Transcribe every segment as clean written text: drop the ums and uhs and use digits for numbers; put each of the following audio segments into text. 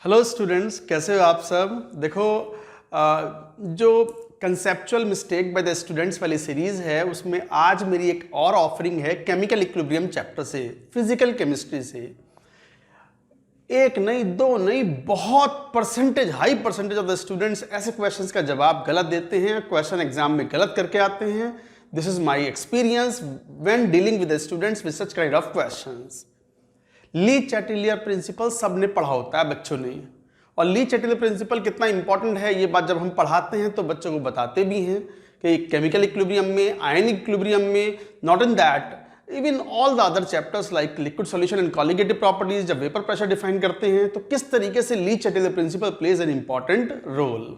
Hello students, कैसे हो आप सब। देखो जो conceptual mistake by the students वाली सीरीज है उसमें आज मेरी एक और ऑफरिंग है केमिकल इक्विलिब्रियम चैप्टर से, फिजिकल केमिस्ट्री से। एक नहीं, दो नहीं, बहुत percentage, high percentage of the students ऐसे क्वेश्चंस का जवाब गलत देते हैं, क्वेश्चन एग्जाम में गलत करके आते हैं। This is my experience when dealing with the students with such kind of questions. Le Chatelier principle सबने पढ़ा होता है बच्चों ने, और ली चैटिलियर प्रिंसिपल कितना इंपॉर्टेंट है ये बात जब हम पढ़ाते हैं तो बच्चों को बताते भी हैं कि केमिकल इक्विलिब्रियम में, आयनिक इक्विलिब्रियम में, not in that, even all the other chapters like liquid solution and colligative properties, जब वेपर प्रेशर डिफाइन करते हैं तो किस तरीके से Le Chatelier principle plays an important role.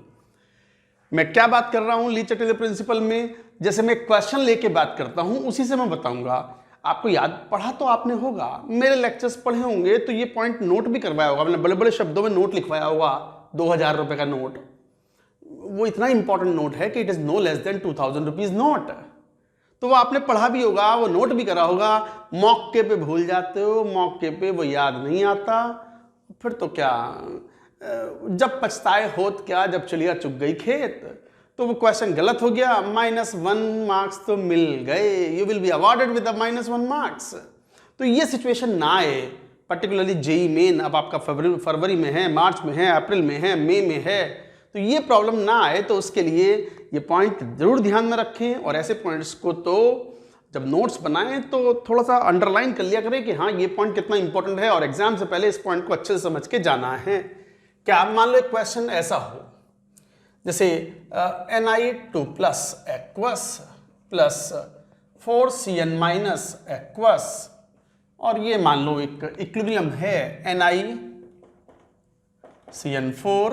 मैं क्या बात कर रहा हूं ली चैटिलियर प्रिंसिपल में, जैसे मैं क्वेश्चन लेके बात करता हूं उसी से मैं बताऊंगा। आपको याद, पढ़ा तो आपने होगा, मेरे लेक्चर्स पढ़े होंगे तो ये पॉइंट नोट भी करवाया होगा, मैंने बड़े बड़े शब्दों में नोट लिखवाया होगा, 2000 रुपए का नोट। वो इतना इंपॉर्टेंट नोट है कि it is no less than 2000 rupees note. तो वो आपने पढ़ा भी होगा, वो नोट भी करा होगा। मौके पे भूल जाते हो, मौके पे वो याद नहीं आता, फिर तो क्या, जब पछताए होत क्या, जब चलिया चुग गई खेत। तो वो क्वेश्चन गलत हो गया, -1 मार्क्स तो मिल गए, you will be awarded with -1 marks. तो ये सिचुएशन ना आए, पर्टिकुलरली जेई मेन अब आपका फरवरी में है, मार्च में है, अप्रैल में है, मई में है, तो ये प्रॉब्लम ना आए तो उसके लिए ये पॉइंट जरूर ध्यान में रखें। और ऐसे पॉइंट्स को तो जब नोट्स बनाएं तो थोड़ा सा अंडरलाइन कर लिया करें कि हाँ ये पॉइंट कितना इंपॉर्टेंट है, और एग्जाम से पहले इस पॉइंट को अच्छे से समझ के जाना है। क्या आप मान लो एक क्वेश्चन ऐसा हो जैसे Na2 plus aqueous plus 4Cn minus aqueous, और ये मान लो एक इक्विलिब्रियम है NiCN4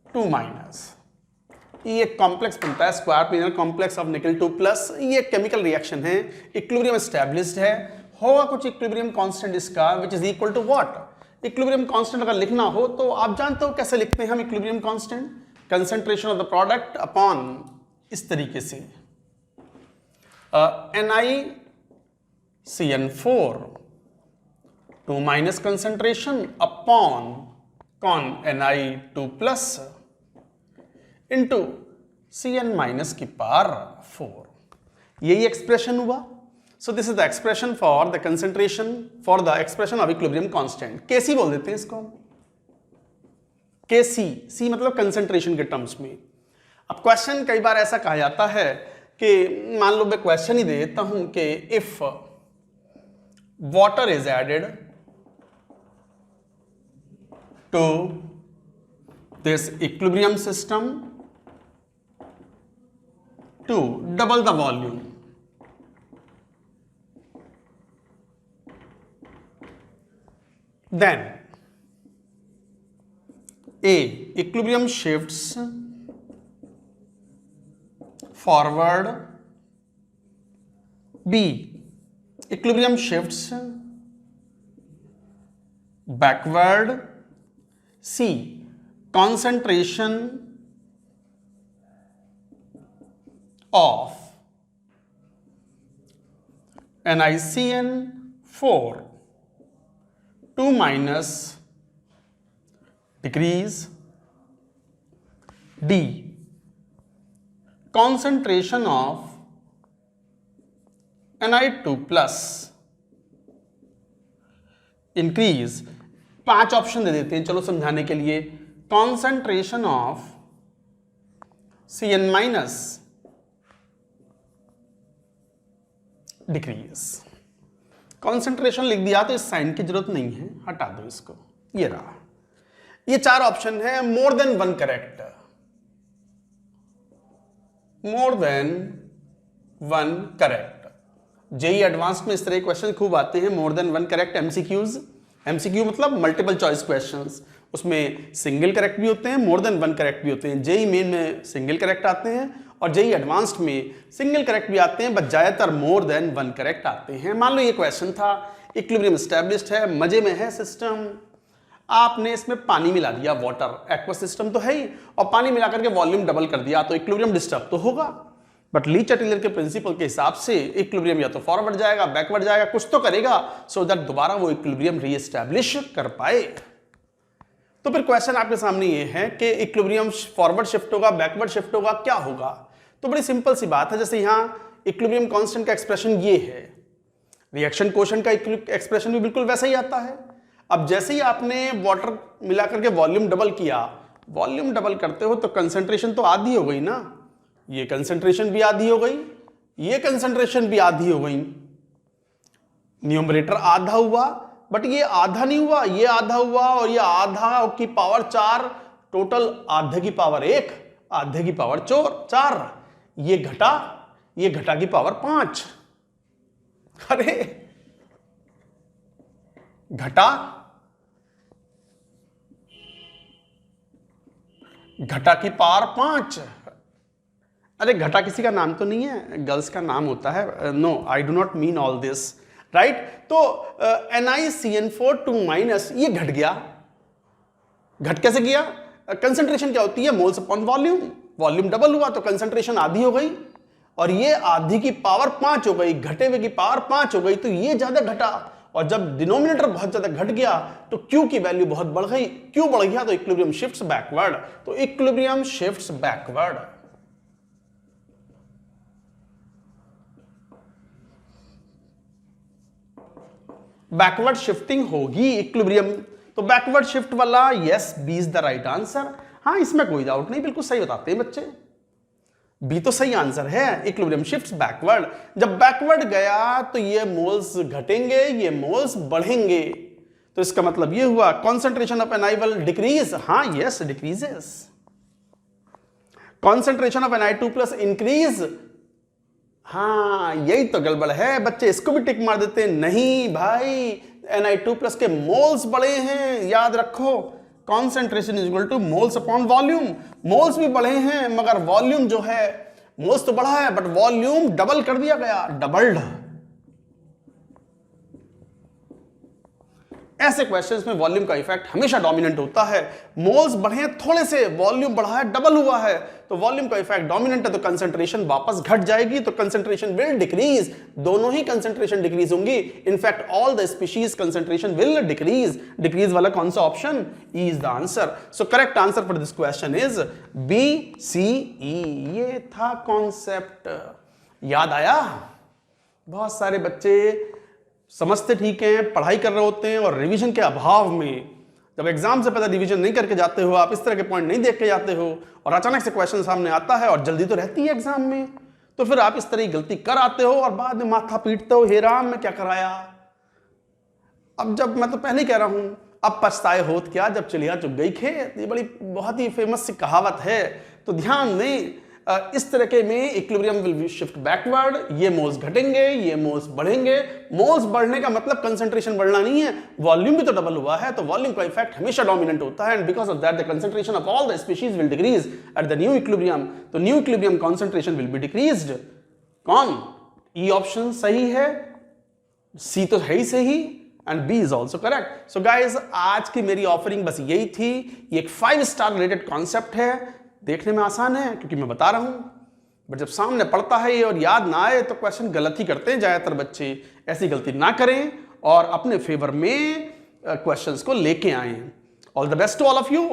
2 माइनस। ये एक कॉम्प्लेक्स बनता है, स्क्वायर प्लेनर कॉम्प्लेक्स ऑफ निकल 2 प्लस। ये केमिकल रिएक्शन है, इक्विलिब्रियम एस्टैब्लिश्ड है, होगा कुछ इक्विलिब्रियम कांस्टेंट इसका which is equal to what. Equilibrium constant अगर लिखना हो तो आप जानते हो कैसे लिखते हैं हम equilibrium constant, concentration of the product upon इस तरीके से NiCN4 2 माइनस कंसंट्रेशन अपॉन कौन Na2 plus into Cn minus की पावर 4। यही एक्सप्रेशन हुआ। So this is the expression for the concentration, for the expression of equilibrium constant. Kc बोल देते हैं इसको, Kc, C मतलब कंसंट्रेशन के टर्म्स में। अब क्वेश्चन कई बार ऐसा कहा जाता है कि मान लो मैं क्वेश्चन ही दे देता हूं कि if water is added to this equilibrium system to double the volume, then A, equilibrium shifts forward, B, equilibrium shifts backward, C, concentration of NiCN4 2 minus degrees, D, concentration of Na2 plus increase। 5 option दे देते हैं चलो समझाने के लिए। concentration of Cn minus decrease. Concentration लिख दिया तो इस साइन की जरूरत नहीं है, हटा दो इसको, ये रहा। ये 4 ऑप्शन है, more than 1 correct, more than 1 correct. JEE advanced में इस तरह के क्वेश्चन खूब आते हैं, more than 1 correct MCQs. MCQ मतलब मल्टीपल चॉइस क्वेश्चंस, उसमें सिंगल करेक्ट भी होते हैं, मोर देन 1 करेक्ट भी होते हैं। जेई मेन में सिंगल करेक्ट आते हैं और जेई एडवांस्ड में सिंगल करेक्ट भी आते हैं, बट ज्यादातर मोर देन 1 करेक्ट आते हैं। मान लो ये क्वेश्चन था, इक्विलिब्रियम एस्टैब्लिश्ड है, मजे में है सिस्टम, आपने इसमें पानी मिला दिया, वाटर एक्वस सिस्टम तो है ही, और पानी मिला करके वॉल्यूम डबल कर दिया तो इक्विलिब्रियम डिस्टर्ब तो होगा। बट ली चैटिलियर के प्रिंसिपल के हिसाब से इक्विलिब्रियम या तो फॉरवर्ड जाएगा, बैकवर्ड जाएगा, कुछ तो करेगा सो दैट दोबारा वो इक्विलिब्रियम रीएस्टैब्लिश कर पाए। तो फिर क्वेश्चन आपके सामने ये है कि इक्विलिब्रियम फॉरवर्ड शिफ्ट होगा, बैकवर्ड शिफ्ट होगा, क्या होगा? तो बड़ी सिंपल सी बात है, जैसे यहां इक्विलिब्रियम कांस्टेंट का एक्सप्रेशन ये है, रिएक्शन कोएफिशिएंट का एक्सप्रेशन भी बिल्कुल वैसा ही आता है। अब जैसे ही आपने वाटर मिला करके वॉल्यूम डबल किया, वॉल्यूम डबल करते हो तो कंसंट्रेशन तो आधी हो गई ना, ये कंसंट्रेशन भी आधी हो गई, ये कंसंट्रेशन भी आधी हो गई, न्यूमरेटर आधा हुआ, बट ये आधा नहीं हुआ, ये आधा हुआ और ये आधा की पावर 4, टोटल आधे की पावर 1, आधे की पावर 4, ये घटा की पावर 5। अरे घटा की पावर 5। अरे घटा किसी का नाम तो नहीं है, गर्ल्स का नाम होता है। No, I do not mean all this, right? तो NiCN4 2- ये घट गया। घट कैसे गया? कंसंट्रेशन क्या होती है? Moles upon volume. Volume double हुआ तो कंसंट्रेशन आधी हो गई, और ये आधी की पावर 5 हो गई, घटे हुए की पावर 5 हो गई, तो ये ज्यादा घटा। और जब डिनोमिनेटर बहुत ज्यादा घट गया तो Q की वैल्यू बहुत बढ़ गई। Q बढ़ गया तो इक्विलिब्रियम शिफ्ट्स बैकवर्ड। तो equilibrium shifts backward. Backward shifting होगी इक्विलिब्रियम, तो बैकवर्ड शिफ्ट वाला yes, B is the right answer. हाँ, इसमें कोई डाउट नहीं, बिल्कुल सही बताते हैं बच्चे, बी तो सही आंसर है। Equilibrium shifts backward. जब बैकवर्ड गया तो ये मोल्स घटेंगे, ये मोल्स बढ़ेंगे, तो इसका मतलब ये हुआ concentration of Ni will decrease. हाँ, yes, decreases. Concentration of Ni2+ increase. हाँ, यही तो गड़बड़ है बच्चे, इसको भी टिक मार देते हैं। नहीं भाई, Ni2+ के मोल्स बढ़े हैं, याद रखो। Concentration is equal two moles upon volume. Moles भी बढ़े हैं मगर वॉल्यूम जो है, मोल्स तो बढ़ा है बट वॉल्यूम डबल कर दिया गया, डबल्ड। ऐसे क्वेश्चंस में वॉल्यूम का इफेक्ट हमेशा डोमिनेंट होता है। मोल्स बढ़े थोड़े से, वॉल्यूम बढ़ा है, डबल हुआ है, तो वॉल्यूम का इफेक्ट डोमिनेंट है, तो कंसंट्रेशन वापस घट जाएगी, तो कंसंट्रेशन विल डिक्रीज। दोनों ही कंसंट्रेशन डिक्रीज होंगी। In fact all the species concentration will decrease. Decrease वाला कौन सा option? E is the answer. So correct answer for this question is BCE। ये था कॉन्सेप्ट। याद आया? बहुत सारे बच्चे समझते ठीक हैं, पढ़ाई कर रहे होते हैं, और रिवीजन के अभाव में जब एग्जाम से पहले रिवीजन नहीं करके जाते हो, आप इस तरह के पॉइंट नहीं देख के जाते हो, और अचानक से क्वेश्चन सामने आता है और जल्दी तो रहती है एग्जाम में, तो फिर आप इस तरह की गलती कर आते हो और बाद में माथा पीटते हो, हे राम मैं क्या कराया। अब जब मैं तो पहले ही कह रहा हूं, अब पछताए होत क्या जब चिड़िया चुग गई खेत। ये बड़ी बहुत ही फेमस सी कहावत है, तो ध्यान दें। इस तरह के में इक्विलिब्रियम विल शिफ्ट बैकवर्ड। ये मोल्स घटेंगे, ये मोल्स बढ़ेंगे। मोल्स बढ़ने का मतलब कंसंट्रेशन बढ़ना नहीं है, वॉल्यूम भी तो डबल हुआ है, तो वॉल्यूम का इफेक्ट हमेशा डोमिनेंट होता है, and because of that the concentration of all the species will decrease at the new equilibrium. तो new equilibrium concentration will be decreased. कौन? ई ऑप्शन सही है, सी तो है ही सही, and B is also correct. So guys, आज की मेरी ऑफरिंग बस यही थी। ये एक 5 स्टार रिलेटेड कॉन्सेप्ट है, देखने में आसान है क्योंकि मैं बता रहा हूं, बट जब सामने पड़ता है ये और याद ना आए तो क्वेश्चन गलत ही करते हैं ज्यादातर बच्चे। ऐसी गलती ना करें और अपने फेवर में क्वेश्चंस को लेके आएं। All the best to all of you.